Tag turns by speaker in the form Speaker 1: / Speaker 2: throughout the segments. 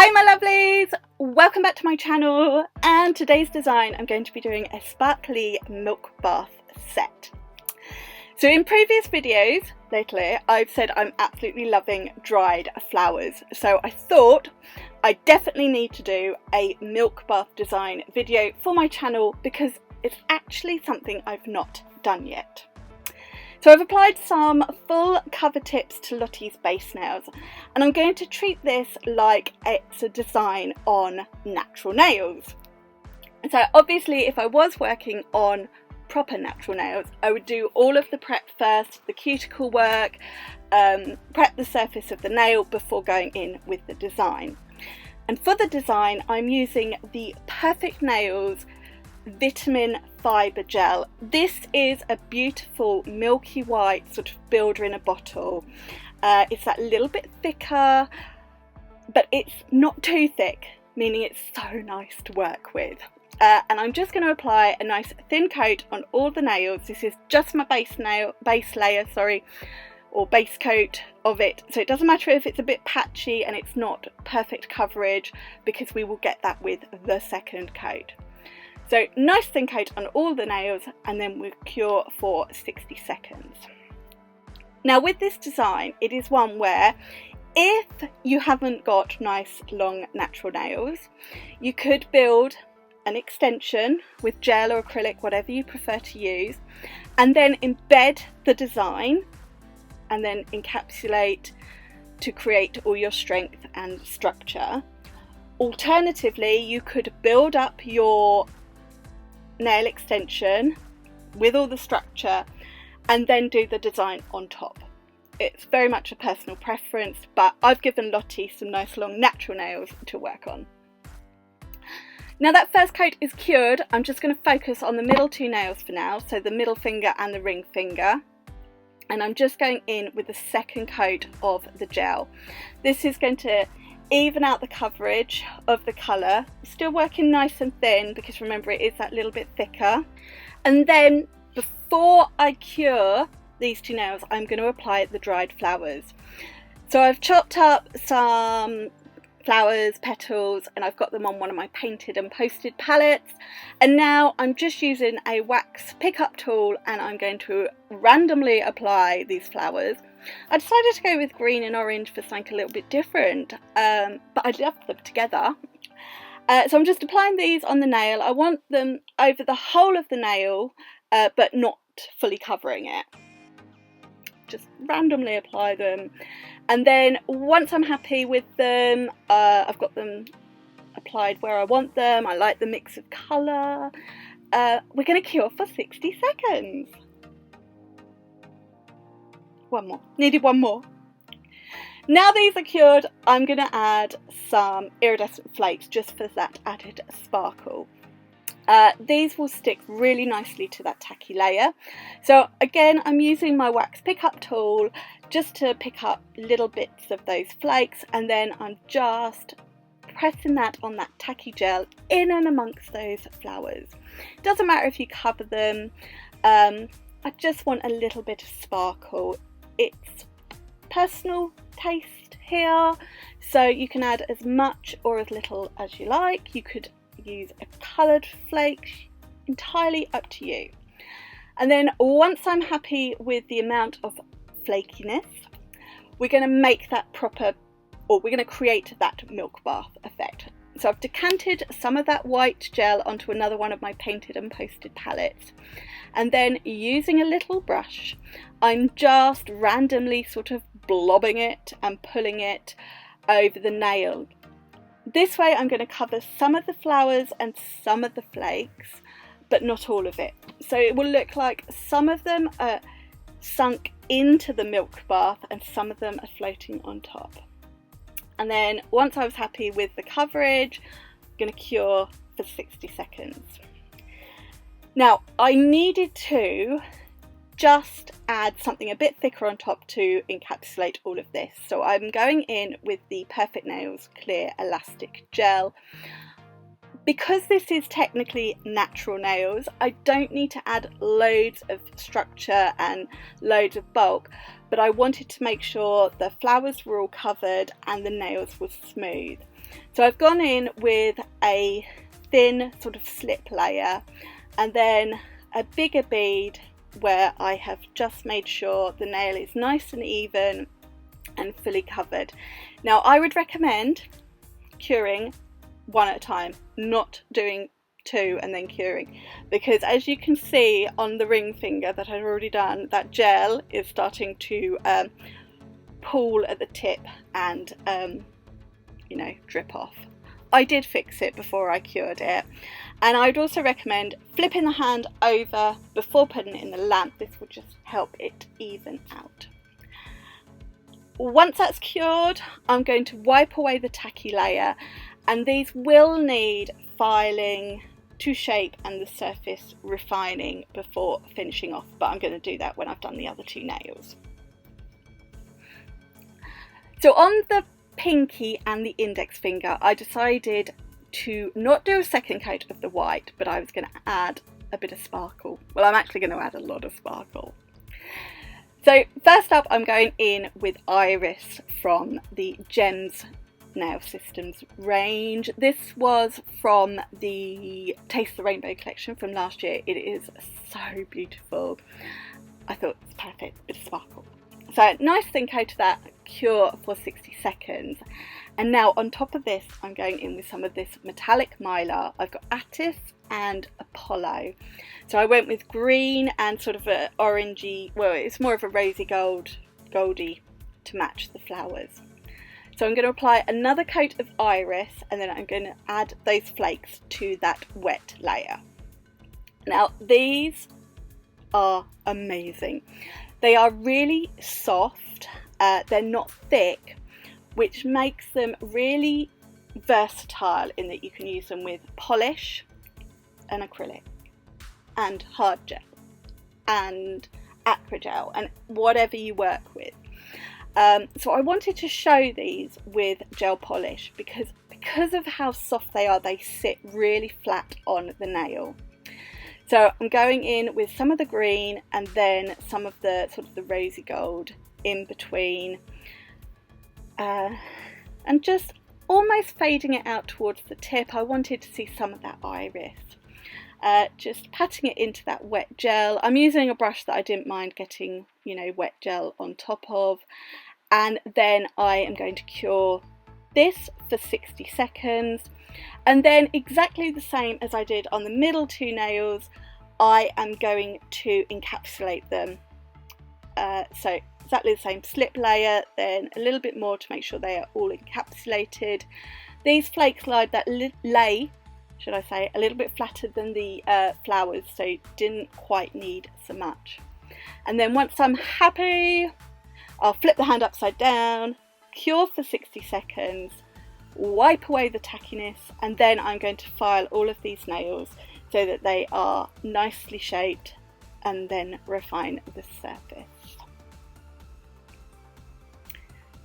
Speaker 1: Hey my lovelies! Welcome back to my channel, and today's design I'm going to be doing a sparkly milk bath set. So in previous videos lately I've said I'm absolutely loving dried flowers, so I thought I definitely need to do a milk bath design video for my channel because it's actually something I've not done yet. So I've applied some full cover tips to Lottie's base nails, and I'm going to treat this like it's a design on natural nails. So obviously if I was working on proper natural nails, I would do all of the prep first, the cuticle work, prep the surface of the nail before going in with the design. And for the design I'm using the Perfect Nails Vitamin Fibre Gel. This is a beautiful milky white sort of builder in a bottle. It's that little bit thicker, but it's not too thick, meaning it's so nice to work with. And I'm just going to apply a nice thin coat on all the nails. This is just my base layer, or base coat of it. So it doesn't matter if it's a bit patchy and it's not perfect coverage, because we will get that with the second coat. So nice thin coat on all the nails, and then we'll cure for 60 seconds. Now with this design, it is one where if you haven't got nice long natural nails, you could build an extension with gel or acrylic, whatever you prefer to use, and then embed the design and then encapsulate to create all your strength and structure. Alternatively, you could build up your nail extension with all the structure and then do the design on top. It's very much a personal preference, but I've given Lottie some nice long natural nails to work on. Now that first coat is cured, I'm just going to focus on the middle two nails for now, so the middle finger and the ring finger, and I'm just going in with the second coat of the gel. This is going to even out the coverage of the colour, still working nice and thin because remember it is that little bit thicker. And then before I cure these two nails, I'm going to apply the dried flowers. So I've chopped up some flowers, petals, and I've got them on one of my painted and posted palettes, and now I'm just using a wax pickup tool and I'm going to randomly apply these flowers. I decided to go with green and orange for something a little bit different, but I love them together. So I'm just applying these on the nail. I want them over the whole of the nail, but not fully covering it. Just randomly apply them, and then once I'm happy with them, I've got them applied where I want them. I like the mix of colour. We're going to cure for 60 seconds. One more. Needed one more. Now these are cured, I'm going to add some iridescent flakes just for that added sparkle. These will stick really nicely to that tacky layer. So again, I'm using my wax pickup tool just to pick up little bits of those flakes, and then I'm just pressing that on that tacky gel in and amongst those flowers. Doesn't matter if you cover them, I just want a little bit of sparkle. It's personal taste here, so you can add as much or as little as you like. You could use a coloured flake, entirely up to you. And then once I'm happy with the amount of flakiness, we're going to make that proper, or we're going to create that milk bath effect. So I've decanted some of that white gel onto another one of my painted and posted palettes, and then using a little brush I'm just randomly sort of blobbing it and pulling it over the nail. This way I'm going to cover some of the flowers and some of the flakes, but not all of it. So it will look like some of them are sunk into the milk bath and some of them are floating on top. And then once I was happy with the coverage, I'm going to cure for 60 seconds. Now I needed to just add something a bit thicker on top to encapsulate all of this. So I'm going in with the Perfect Nails Clear Elastic Gel. Because this is technically natural nails, I don't need to add loads of structure and loads of bulk. but I wanted to make sure the flowers were all covered and the nails were smooth. So I've gone in with a thin sort of slip layer and then a bigger bead where I have just made sure the nail is nice and even and fully covered. Now I would recommend curing one at a time, not doing two and then curing, because as you can see on the ring finger that I've already done, that gel is starting to pool at the tip and you know, drip off. I did fix it before I cured it, and I would also recommend flipping the hand over before putting it in the lamp. This will just help it even out. Once that's cured, I'm going to wipe away the tacky layer, and these will need filing to shape and the surface refining before finishing off, but I'm going to do that when I've done the other two nails. So on the pinky and the index finger, I decided to not do a second coat of the white, but I was going to add a bit of sparkle. Well, I'm actually going to add a lot of sparkle. So first up, I'm going in with Iris from the Gems Nail Systems range. This was from the Taste the Rainbow collection from last year. It is so beautiful. I thought it's perfect, bit of sparkle. So nice thin coat of that, cure for 60 seconds. And now on top of this, I'm going in with some of this metallic Mylar. I've got Attis and Apollo. So I went with green and sort of a orangey, well, it's more of a rosy goldy to match the flowers. So I'm going to apply another coat of Iris, and then I'm going to add those flakes to that wet layer. Now these are amazing. They are really soft, they're not thick, which makes them really versatile in that you can use them with polish and acrylic and hard gel and acrygel and whatever you work with. So I wanted to show these with gel polish because of how soft they are, they sit really flat on the nail. So I'm going in with some of the green and then some of the sort of the rosy gold in between, and just almost fading it out towards the tip. I wanted to see some of that iris. Just patting it into that wet gel. I'm using a brush that I didn't mind getting, you know, wet gel on top of, and then I am going to cure this for 60 seconds. And then exactly the same as I did on the middle two nails, I am going to encapsulate them. So exactly the same slip layer, then a little bit more to make sure they are all encapsulated. These flakes lay, should I say, a little bit flatter than the flowers, so didn't quite need so much. And then once I'm happy, I'll flip the hand upside down, cure for 60 seconds, wipe away the tackiness, and then I'm going to file all of these nails so that they are nicely shaped, and then refine the surface.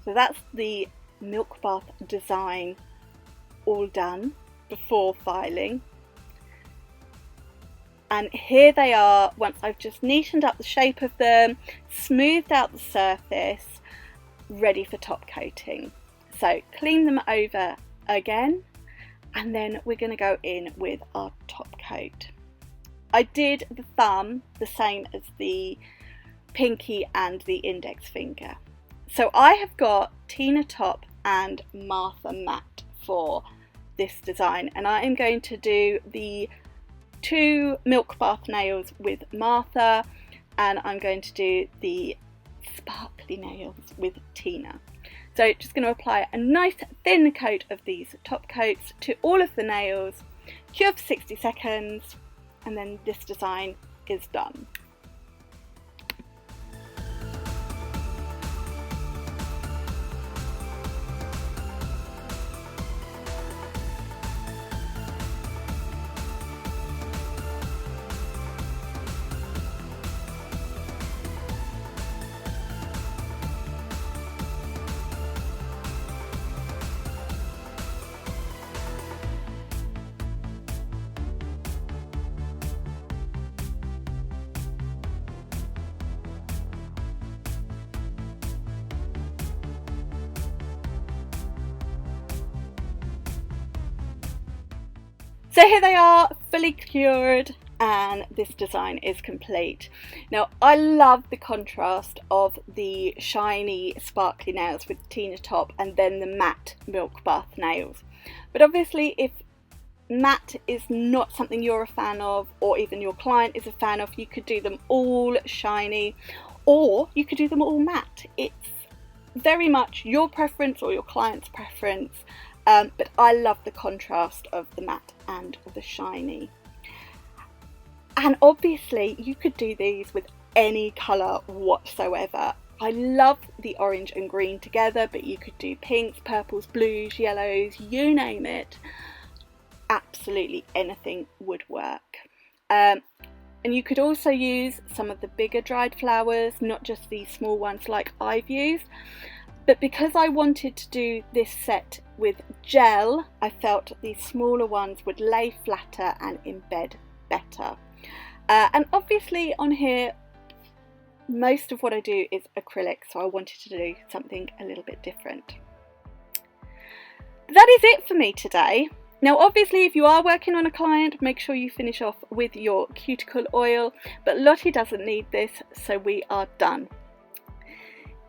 Speaker 1: So that's the milk bath design all done before filing. And here they are once I've just neatened up the shape of them, smoothed out the surface, ready for top coating. So clean them over again, and then we're going to go in with our top coat. I did the thumb the same as the pinky and the index finger. So I have got Tina Top and Martha Matte for this design, and I am going to do the two milk bath nails with Martha, and I'm going to do the sparkly nails with Tina. So just going to apply a nice thin coat of these top coats to all of the nails, cure for 60 seconds, and then this design is done. So here they are, fully cured, and this design is complete. Now I love the contrast of the shiny sparkly nails with the Tina top and then the matte milk bath nails. But obviously if matte is not something you're a fan of, or even your client is a fan of, you could do them all shiny, or you could do them all matte. It's very much your preference or your client's preference, but I love the contrast of the matte and the shiny. And obviously you could do these with any colour whatsoever. I love the orange and green together, but you could do pinks, purples, blues, yellows, you name it. Absolutely anything would work. And you could also use some of the bigger dried flowers, not just these small ones like I've used. But because I wanted to do this set with gel, I felt these smaller ones would lay flatter and embed better. And obviously on here, most of what I do is acrylic, so I wanted to do something a little bit different. That is it for me today. Now obviously if you are working on a client, make sure you finish off with your cuticle oil, but Lottie doesn't need this, so we are done.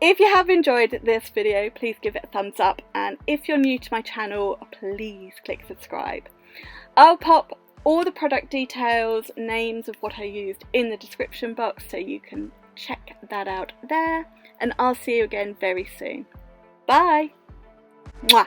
Speaker 1: If you have enjoyed this video, please give it a thumbs up, and if you're new to my channel, please click subscribe. I'll pop all the product details, names of what I used in the description box, so you can check that out there, and I'll see you again very soon. Bye! Mwah!